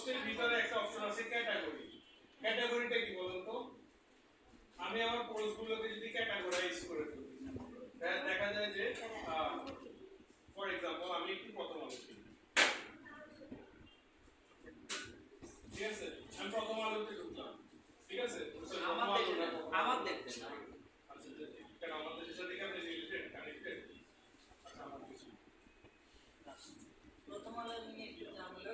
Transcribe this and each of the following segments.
পোস্টের ভিতরে একটা অপশন আছে ক্যাটাগরি। ক্যাটাগরিটা কি বলুন তো? আমি আমার পোস্টগুলোকে যদি ক্যাটাগরাইজ করে ফেলি, দেখা যায় যে ফর এক্সাম্পল আমি একটু প্রথম আলো, ঠিক আছে, আমি প্রথম আলোতে ঢুকলাম, ঠিক আছে, আমার দেখতে না, আচ্ছা কেন আমাদের সাথে কি আপনি রিলেটেড কানেক্টেড? আচ্ছা আমার কিছু প্রথম আলো নিয়ে একটু জানলে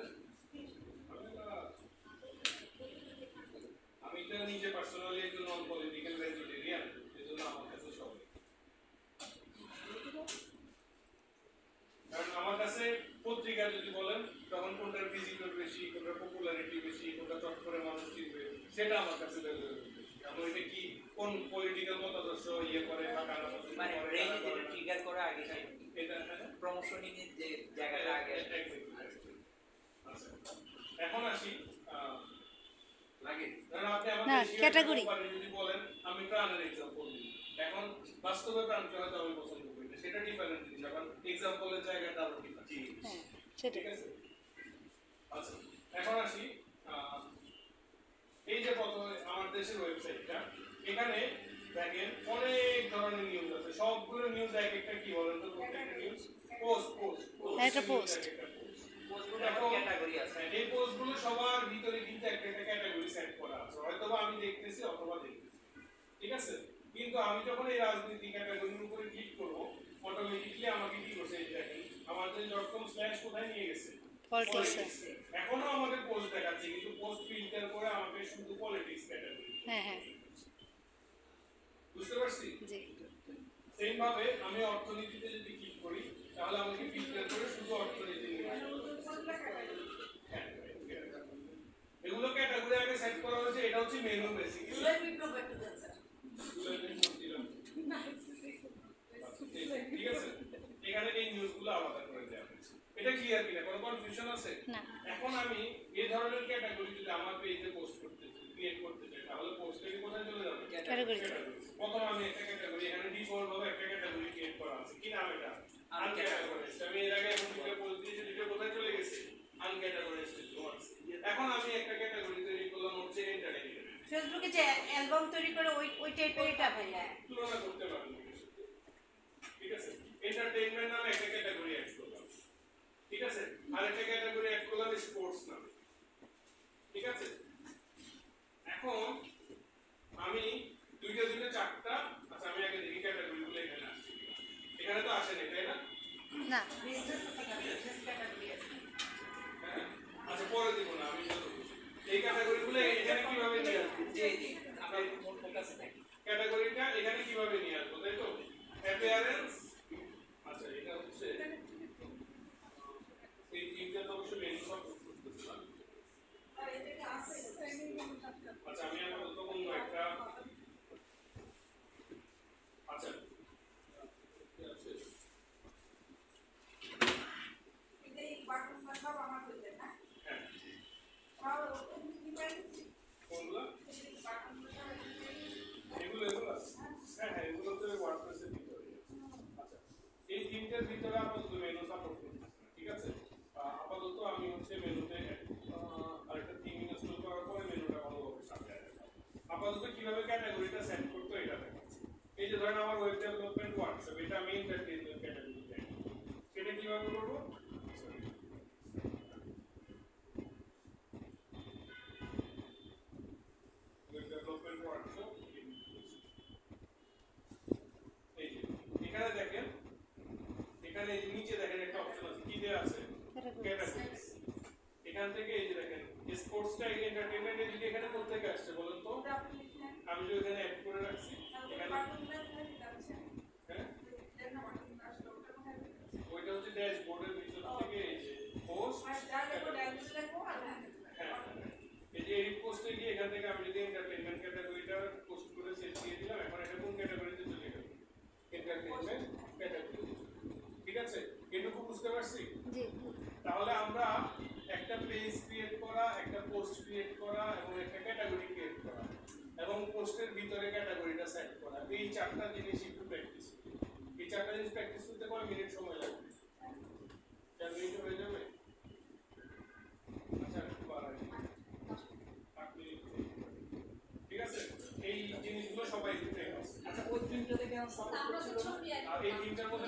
আমি তো নিজে পার্সোনালি একজন নন পলিটিক্যাল ভেজিটেরিয়ান, এজন্য আমার কাছে সহজ। কারণ আমার কাছে পত্রিকা যদি বলেন তখন কোনটার ভিজিটর বেশি, কোনটার পপুলারিটি বেশি, কোনটা চট করে মানুষ চিনবে, সেটা আমার কাছে ভ্যালুয়েবল বেশি। আমরা এটা কি কোন পলিটিক্যাল মতাদর্শ ইয়ে করে বা কারা মানে ব্রেইনে যেটা ট্রিগার করে আগে এটা প্রমোশনিং এর যে জায়গাটা আগে। আচ্ছা এখন আসি লাগে আপনি না ক্যাটাগরি যদি বলেন আমি প্রাণের এক্সাম্পল দিই, এখন বাস্তবে প্রাণকে হয়তো আমি পছন্দ করি না, সেটা ডিফারেন্ট জিনিস, এখন এক্সাম্পলের জায়গাটা আরো ডিফারেন্ট। ঠিক আছে। আচ্ছা এখন আসি এই যে প্রথমে আমার দেশের ওয়েবসাইটটা, এখানে দেখেন অনেক ধরনের নিউজ আছে, সবগুলো নিউজ এক একটা কি বলেন তো, প্রত্যেকটা নিউজ পোস্ট পোস্ট একটা পোস্ট, ক্যাটাগরি আছে। এই পোস্টগুলো সবার ভিতরে কিন্তু একটা একটা ক্যাটাগরি সেট করা আছে, হয়তো আমি দেখতেছি অথবা দেখতেছি, ঠিক আছে। কিন্তু আমি যখন এই রাজনীতি ক্যাটাগরির উপরে ক্লিক করব, অটোমেটিক্যালি আমাকে কি করছে এই দেখেন আমাদের .com স্ল্যাশ কোথায় নিয়ে গেছে, পলিটিক্স। এখনো আমাদের পোস্ট দেখাচ্ছে কিন্তু পোস্ট ফিল্টার করে আমাকে শুধু পলিটিক্স ক্যাটাগরি। হ্যাঁ হ্যাঁ বুঝতে পারছি। জি সেম ভাবে আমি অর্থনীতিতে যদি ক্লিক করি তাহলে আমাকে ফিল্টার করে শুধু অর্থনীতি নিয়ে আসবে। এগুলো ক্যাটাগরি আগে সেট করা হয়েছে, এটা হচ্ছে মেনু বেসিক্যালি। ঠিক আছে, এখানে এই নিউজগুলো আলাদা করে দেওয়া হয়েছে। এটা ক্লিয়ার কিনা, কোনো কনফিউশন আছে? এখন আমি এই ধরনের ক্যাটাগরি যদি আমার পেজে পোস্ট করতে চাই, ক্রিয়েট করতে চাই, তাহলে পোস্টে কোথায় চলে যাবে? ক্যাটাগরি। প্রথম আমি একটা ক্যাটাগরি, এখানে ডিফল্ট ভাবে একটা ক্যাটাগরি ক্রিয়েট করা আছে, কি নাম এটা? আনক্যাটাগরাইজড। আমি এর আগে এখন ভিডিও পোস্ট দিয়েছি, ভিডিও কোথায় চলে গেছে? আনক্যাটাগরাইজড। এখন আমি একটা ক্যাটাগরি তৈরি করলাম হচ্ছে এন্টারটেইনমেন্ট। ফেসবুকে যে অ্যালবাম তৈরি করে ওই টাইপের এটা ভাইয়া তুলনা করতে পারবেন, ঠিক আছে। এন্টারটেইনমেন্ট নামে একটা ক্যাটাগরি অ্যাড করলাম, ঠিক আছে। আর একটা ক্যাটাগরি অ্যাড করলাম স্পোর্টস নামে, ঠিক আছে। এখন আমি দুইটা চারটা, আচ্ছা আমি আগে দেখি ক্যাটাগরিগুলো এখানে আসছে, এখানে তো আসে না, তাই না? না বিজনেস ক্যাটাগরি আছে। আচ্ছা পরে দিব না, আমি এই ক্যাটাগরিগুলো এখানে কিভাবে নিয়ে আসবো? জি জি আমরা মোট ফোকাসে থাকি। ক্যাটাগরিটা এখানে কিভাবে নিয়ে আসবো, তাই তো? অ্যাপিয়ারেন্স, আচ্ছা এটা হচ্ছে এই তিনটা তো অবশ্যই মেনু সব করতেছিলাম। আচ্ছা আমি আমার অন্য একটা, আচ্ছা এই তিনটার ভিতরে আপাতত মেনু সাপোর্ট করতেছে, ঠিক আছে। আপাতত আমি হচ্ছে মেনুতে আরেকটা থিম ইনস্টল করার পরে মেনুটা ভালোভাবে সাজিয়ে রাখবো। আপাতত কিভাবে ক্যাটাগরিটা সেট করতে এটা দেখাচ্ছি। এই যে ধরেন আমার ওয়েব ডেভেলপমেন্ট ওয়ার্কশপ, এটা আমি এন্টারটেইনমেন্ট ক্যাটাগরিতে, সেটা কিভাবে করবো? ওয়েব ডেভেলপমেন্ট ওয়ার্কশপ, এই যে এখানে দেখেন, এখানে নিচে দেখেন একটা অপশন আছে, কি দেয়া আছে? ক্যাটাগরিজ। এখান থেকে এই যে দেখেন স্পোর্টসটা এন্টারটেইনমেন্ট, যদি এখানে কোথা থেকে আসছে বলেন তো? আমি যে এখানে অ্যাড করে রাখছি, এখানে হ্যাঁ ওইটা হচ্ছে ড্যাশবোর্ডের ভিতর থেকে এই যে পোস্ট, এই যে এডিট পোস্টে গিয়ে এখান থেকে আমি যদি এন্টারটেইনমেন্ট ক্যাটাগরিটা পোস্ট করে সেট দিয়ে দিলাম, এখন এটা কোন ক্যাটাগরিতে চলে গেল? এন্টারটেইনমেন্ট ক্যাটাগরি, ঠিক আছে। এটুকু বুঝতে পারছি? জি। তাহলে আমরা একটা পেজ ক্রিয়েট করা, একটা পোস্ট ক্রিয়েট করা এবং একটা ক্যাটাগরি ক্রিয়েট করা এবং পোস্টের ভিতরে ক্যাটাগরিটা সেট করা, এই চারটা জিনিস একটু প্র্যাকটিস করি। এই চারটা জিনিস প্র্যাকটিস করতে কয় মিনিট সময় লাগবে? 4 মিনিট হয়ে যাবে? আচ্ছা একটু বাড়াই। ভিডিও দেখে আমার সাপোর্ট করছিল না। আর এই তিনটার মধ্যে